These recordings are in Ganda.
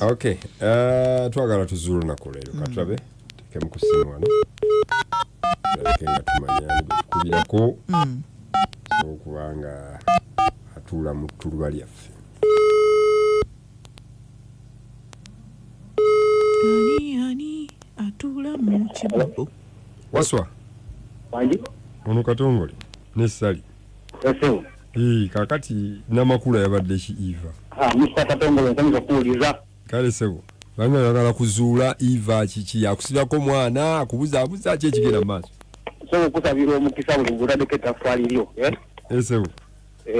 Okay. Twagala tuzuru na kolero katulabe teke mukusimu wano. Kenga tumanya kubirako. So kubanga atula mu tulubali yaffe. Ani atula mu kibugo. Waswa. Wanji? Ono katongole nesali. Yeso. Kakati namakula yabadde ki Eva. Mr. Katongole ntanza kuuliza. Kale sebo. Banga yagala kuzuula Eva kiki yakusibako mwana kubuza ki ekigenda maaso. So kutabira omukisa buli gutadde tafali lyo, Sebo.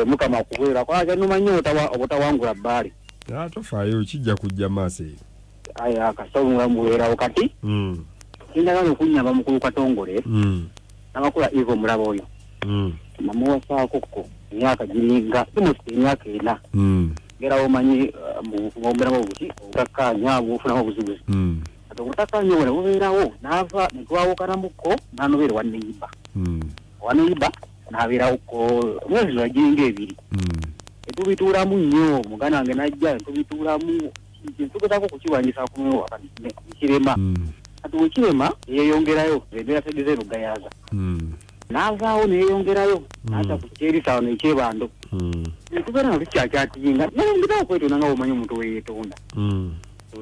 Mukama kubeera kwaje numanyo obutawangula bbali. Tofaayo kijja kujja maaso eyo. Aya kasonga mubeera wakati. Ndagala okunyamba mukulu Katongole. Namakula Eva mulaba oyo. Mamuwa saako ko myaka giringa emyaka ena. Ngera omanyi mugombera obuti okakanya bufuna obuzibu. Ate obutakanya wala bubeerawo n'ava netwawukana muko n'anobeera wa neiba. Wa neiba n'abeerawo ko mwezi wa giringa ebiri. Etubituulamu nnyo muganda wange najja etubituulamu ntugezako kukiwanyisa kumwewo kirema. Ati wekirema yeyongerayo ebera tegeze lugayaza. N'avaawo neyongerayo n'ata ku kyerisawo n'ekyebando. Tubeera nga tukyakyatinga nayongerawo kwetonda nga omanyi omuntu weyeetonda.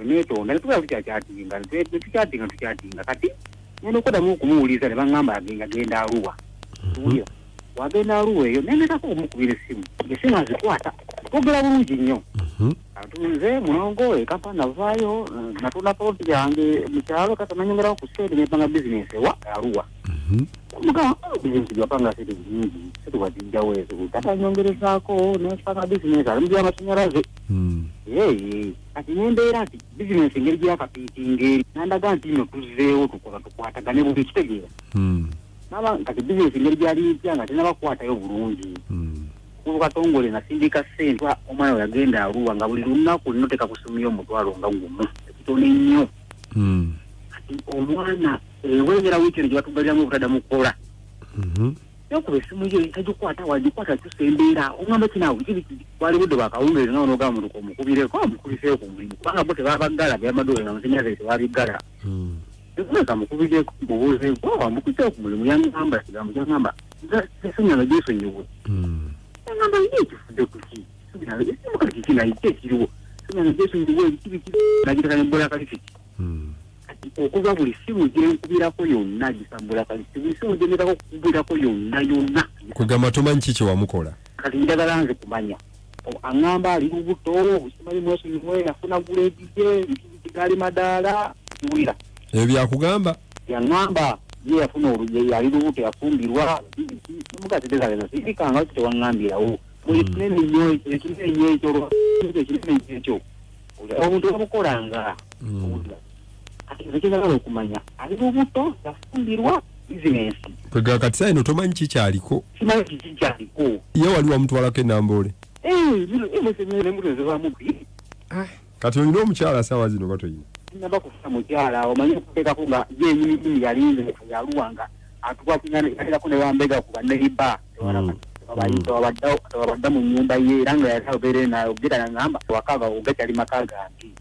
Neetonda netubeera tukyakyatinga tukyatinga kati ngenda okuddamu okumuwuliza ne baŋŋamba agenda Arua. Tuwulira wagenda Arua eyo nengetako okumukubira essimu essimu azikwata twogera bulungi nnyo. Atunze mulongo ekapa navaayo natunda poloti yange mu kyalo kati nanyongerawo ku sente nepanga bizinesi ewa Arua. Mugamba bizinesi gyapanga sente nyingi situwadijjawo ezo kati anyongerezaako nepanga bizinesi ali mu by'amashanyalaze. Kati nembeera nti bizinesi engeri gyakapiitinga eri nandaga nti ino tuzzeewo tukwatagane buli kitegeera. Naba kati bizinesi engeri gyali mpya nga tenabakwatayo bulungi. Kulu Katongole nasindika ssente omwana we yagenda Arua nga buli lunaku linoteka kusumya omutwalo nga gumu ekitone nnyo. Kati omwana wengera wiikiri gye batugaliramu obutaddamu kukola. Yokuba essimu yo tagikwata wagikwata tusembeera ongamba kinaawe wali budde bakawungeezi nawo n'ogamba muntu omukubireko amukubiseeyo ku mulimu kubanga bo tebabagala byamadoole nga amasannyalaze tebabigala. Ekuleka mukubireko mubuuzeeko wamukubiseeyo ku mulimu yangamba kigambo kyangamba esonyiwa gyesonyiwe. Ngamba yeye kifudde kuki. Esimu kati kinayi ekiriwo. Ngamba gyesonyiwe ekibiki nagitaka ne bola kalifiki. Okuva buli simu gyenkubirako yonna gisambula kalisi buli simu gyengetako kukubirako yonna. Kugamba tomanyi kiki wamukola. Kati njagala nze kumanya. Aŋŋamba ali lubuto busimali mwesonyiwe yafuna guleedije kigali madaala kiwira. Ebyo byakugamba? Yaŋŋamba ye yafuna olugye yali lubuto yafumbirwa mugatedezalena sirikanga tewaŋŋambirawo buli kinene nnyo ekinene nnyo ekyo ekinene ekyo omuntu wamukolanga ekigagala okumanya ali lubuto yafumbirwa bizinesi kwega kati saa ino tomanyi kikyaliko simanyi kikyaliko ye wali wamutwalako enambole mutezebamu kati olina omukyala saawa zino batoyina naba kufuna mukyala omanyi okuteekako nga yenyini yalinze yaluwa nga atuwakunyako ne bambega ku baneiba tewabadda mu nnyumba ye era nga yatabeere naogera nagamba wakaga ogakyali maka gange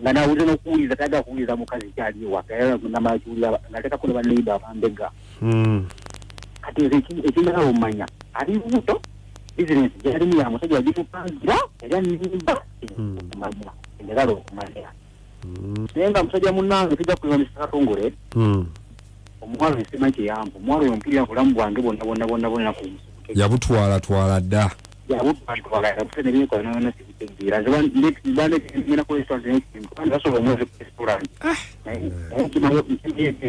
nga nawuliza n'okuwuliza tayagala kuwuliza mukazi kyali ewaka namakiwulira ngateekako ne baneiba bambega kati ekindala omanya ali lubuto bizinesi gyalimu ya musajja wagitupangira yali animba okumanya enjagala okumanya naye nga musajja munnange tujja kuliwa Mr. Katongole omuwala ensema kyeyampu omuwala oyo mpulira bulamu bwange bonna ku yabutwala dda yabutwala yabusenebinkola nona sibitegeera nzebandegenda ku restaurant omwezi ku restaurant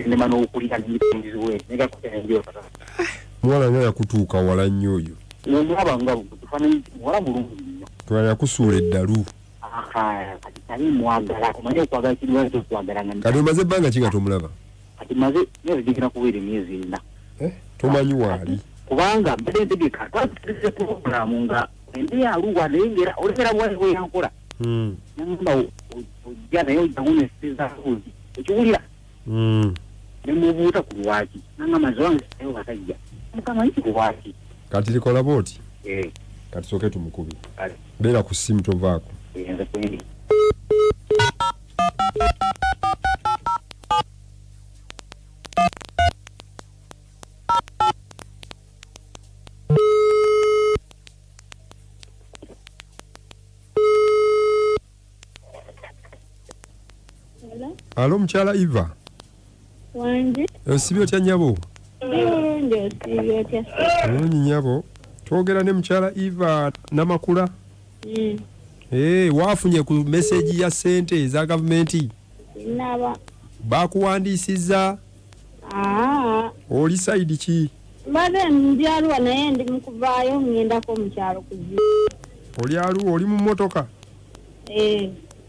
nema n'okulira nyitingiziwe negakutenenjokata muwala nga yakutuuka wala nnyo oyo omulaba nga tufaananyi muwala mulungi nnyo twala yakusuula eddalu kati kali mwagala omanye okwagala kirwazo okwagalanga kati omaze ebbanga ki nga tomulaba kati maze myezi gigenda kubeera emyezi ena tomanyi waali kubanga mbadde ntegeka twatutereze puroguramu nga endi Arua naye ngera olekera bwali bweyankola nagamba ojja naye ojjamu nesizaabuzi ekiwulira nemubuuta ku lwaki nagamba nze wange naye basajja mukama nki ku lwaki kati likola booti kati soke tumukubi beera ku ssimu tovaako nze kwendi Alo mchala Eva. Wanji. Osibyo kya nyabo. Ndio sibyo kya. Nyabo. Twogera ne mchala Eva namakula. Wafunye ku message ya sente za government. Naba. Bakuwandiisiza. Oli side ki? Bade ndyaruwa naye ndi mukuvaayo ngendako mukyalo kuziba. Oli mu motoka?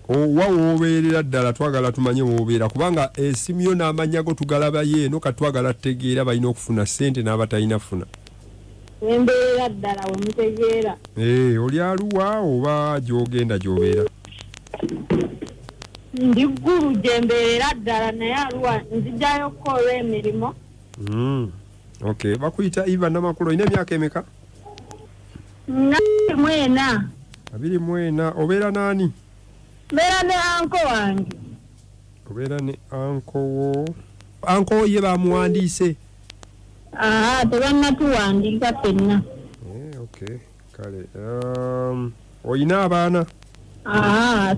Owa wobeerera ddala twagala tumanye wobeera kubanga esimu yo n'amanya go tugalaba yeeno katwagala tutegeera balina okufuna ssente n'abatalina funa. Wembeera ddala wemutegeera. Oli aluwa oba gy'ogenda gy'obeera? Ndi ggulu gye mbeera ddala naye aluwa nzijjayo kukola emirimu. Okay, bakuyita Eva Namakula ina emyaka emeka? 24. Obeera nani? Mbeera ne anko wange. Obeera ne anko wo. Anko ye bamuwandiise? Tebannatuwandiika ffenna. Okay, kale. Oyina abaana?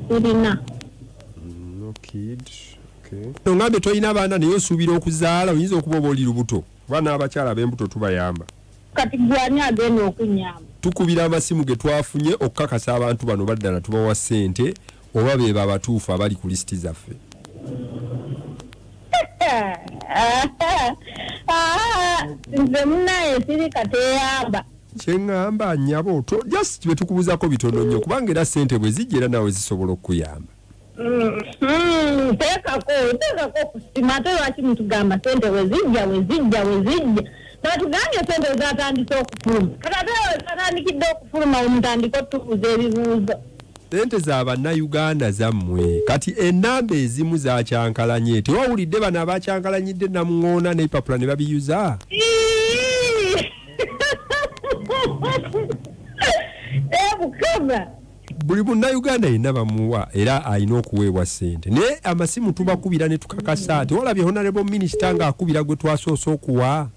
Sirina. No kid. Okay. Ngambe toyina abaana naye osuubira okuzaala oyinza okuba oli lubuto. Bana abakyala b'embuto tubayamba. Kati gwani agenda okunyamba. Tukubira amasimu ge twafunye okukakasa abantu bano baddala tubawa ssente oba beba abatuufu abali ku lisiti zaffe. Nze munaye siri kateeyamba. Kyeŋŋamba nnyabo just bwe tukubuzaako bitono nnyo kubanga era ssente bwe zijja era nawe zisobola okukuyamba. Teekako kusima ate lwaki mutugamba ssente wezijja. Natugambye ssente zatandise okufuluma. Kati ate zatandikidde okufuluma omutandika otubuuza ebibuuzo. Ssente za bannayuganda zammwe kati ennamba ezimu zakyankalanye tewawulidde bano abakyankalanyidde namuŋŋoona n'ebipapula ne babiyuza. Bukama. Buli munnayuganda yenna bamuwa era alina okuweebwa ssente naye amasimu tubakubira ne tukakasa tewalabye honorable minisita ng'akubira gwe twasoose okuwa.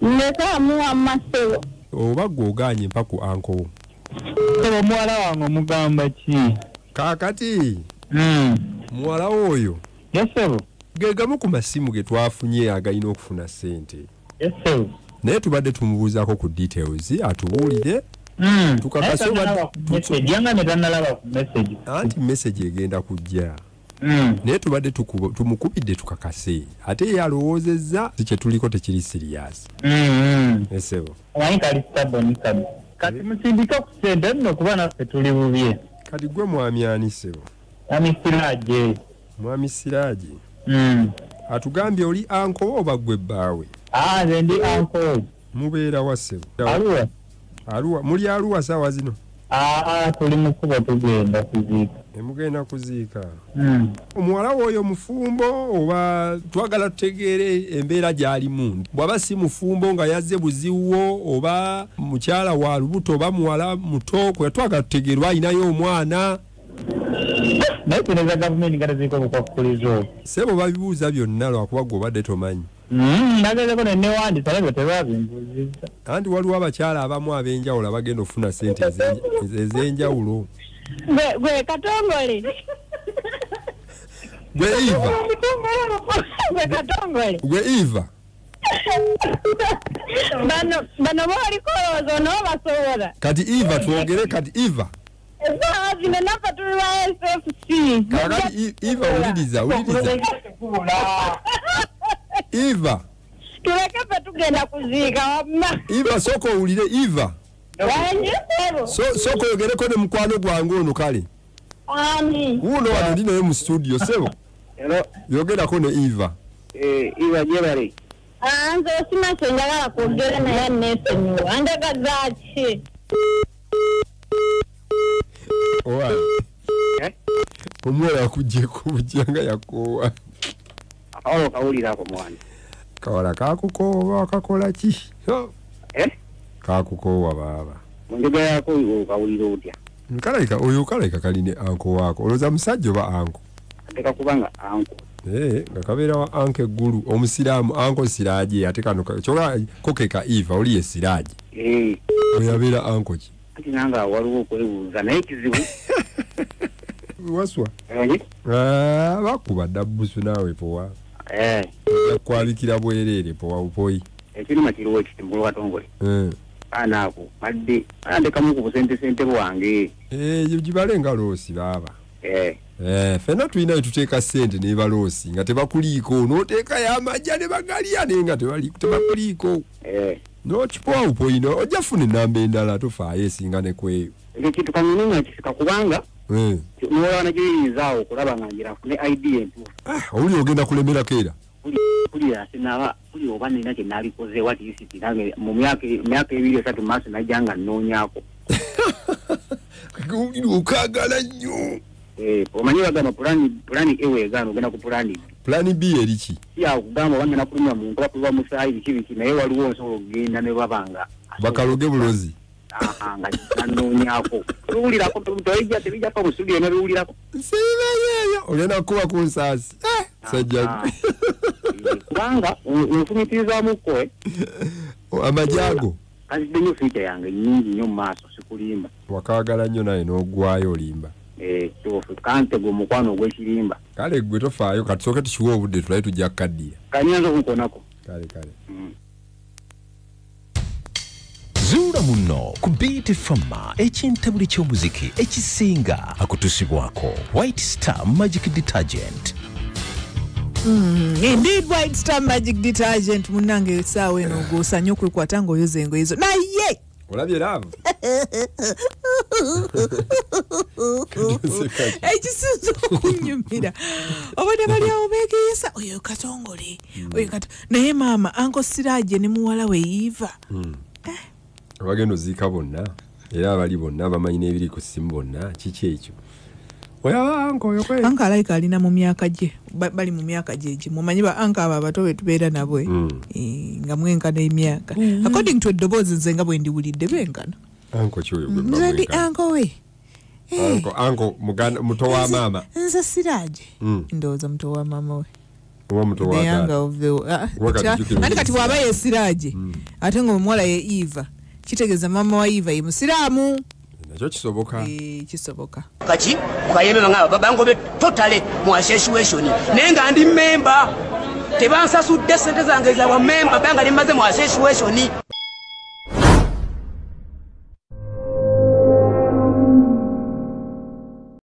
Ndeka muwa masebo. Oba gw'ogaanye mpa ku anko. Omuwala wange omugamba ki? Kaakati muwala oyo ge gamu ku masimu ge twafunye agalina okufuna ssente. Naye tubadde tumubuuzaako ku details atubuulire tukakase anti message egenda kujja. Naye tubadde tumukubidde tukakase ate ye alowoozezza si kye tuliko tekiri sirias. Esebo kati musindike ku ssente nno kuba naffe tuli bubye. Kati gwe mwami ani sebo? Mwami Siraaje. Atugambye oli anko oba gwe bbaawe? Nze ndi anko. Mubeera wa sebo? Aluwa. Muli Aluwa saawa zino? Tuli mu kkubo tugenda kuziika. Mugenda kuziika. Omuwala oyo mufumbo oba twagala tutegeere embeera gy'alimu? Bw'aba si mufumbo nga yazze buziwo oba mukyala wa lubuto oba muwala muto kwe twagala tutegeerwa alinayo omwana. Naye kineza gavumenti nga teziriko bukwakuliza obwo. Sebo babibuuza byonna lwakuba gwe obadde tomanyi. Nagezeko ne newandisa naye tebabimbuuzizza. Anti waliwo abakyala abamu ab'enjawulo abagenda okufuna ssente ez'enjawulo. Gwe Katongole. Gwe Eva. Gwe Katongole. Gwe Eva. Bano baliko olowooza onoobasobola. Kati Eva twogere kati Eva. Zino naffe tuli lwa SFC. Kakati Eva wuliriza. Eva. Tuleke ffe tugenda kuziika wamma. Eva soko owulire Eva. Soko yogereko ne mukwano gwange ono kale. Wuno wano ndi naye mu studio sebo. Yogerako ne Eva. Eva gyebale. Nze osima kye njagala kwogera naye neesonyiwa. Njagaza ki? Owa. Omuwala akugyeko bujjanga yakoowa. Akawala okawulirako mwana. Kawala kakukoowa akakola ki? Kakukoowa baaba. Mu njogera yako okawulira otya? Kalaika oyo kalaika kaline anko wako. Oloza musajja oba anko. Ateka kubanga anko. Ngakabera wa anke guru omusiramu anko siraje ate kano choka kokeka Eva oli esiraje. Oyabera anko ki? Ati nanga waliwo kwebuuza naye kizibu. Waswa. Bakuba dabbusu nawe powa. Kwabikira bwerere powa upoyi. Ekirima kiriwo ekitimbulu watongole. Anako madde andeka mu kubusente bwange. Jibalenga losi baba. Fena tuina tuteeka sente ne balosi nga tebakuliko noteeka ya majja ne bagalia nenga tebakuliko. No chipoa upoyino ojafune namba endala tofaayo esinga ne kweyo. Ekitu kamununga kifika kubanga nowana giyinzaawo okulaba nga ngira fune idea entuufu. Oli ogenda kulemera keera. Kuli asinaba kuli oba nina kye nalikoze wati isiti nange mu myaka 2-3 maaso najjanga nnoonyaako. Ukagala nnyo. Omanyi bagamba pulani ewe egana ogenda ku pulani B. Pulani B eriki? Ya kugamba wange nakulumya mu nkola kuba musaayi biki naye waliwo nsobola okugenda ne babanga. Bakaloge bulozi. Nga nanoonyako. Tuwulirako toyija tebijja pa mu studio ne biwulirako. Sibeyeyo ogenda kuba ku nsaasi. Sajja. Kubanga onfumitirizaamukko amajago. Kazidde nnyo fiita yange nnyingi nnyo mu maaso sikulimba. Wakaagala nnyo naye n'ogwayo olimba. Tofu kantego mukwano ogw'ekirimba. Kale gwe tofaayo katusooke tukiwe obudde tulaye tujja kukaddira. Kanyanza okukonako. Kale. Zuula muno ku Beat FM ekintabuli ky'omuziki ekisinga akutusibwako White Star Magic Detergent. Indeed White Star Magic Detergent munange sawe eno gosanya okwekwata ng'oyoza engoye ezo naye olabye laavu ekisinza okunyumira obadde bali awo beegeyesa oyo katongole naye maama anko Siraje ne muwala we Eva abagenda oziika bonna era abali bonna bamanyi n'ebiri ku ssimu bonna kiki ekyo anka alayika alina mu myaka gye bali mu myaka gye mumanyi ba anka abo abato be tubeera nabwe nga mwenkana emyaka according to eddoboozi nze nga bwe ndiwulidde benkana anko kyoyo nze ndi anko we anko muto wa maama nze Siraje ndowooza muto wa maama we ate kati bw'aba ye Siraje ate ng'omuwala ye Eva kitegeeza maama wa Eva ye musiraamu. Nakyo kisoboka. Kisoboka. Kati kwayebeba nga babango be totally mu association nenga ndi member tebansasudde sente zange za ba member banga limaze mu association.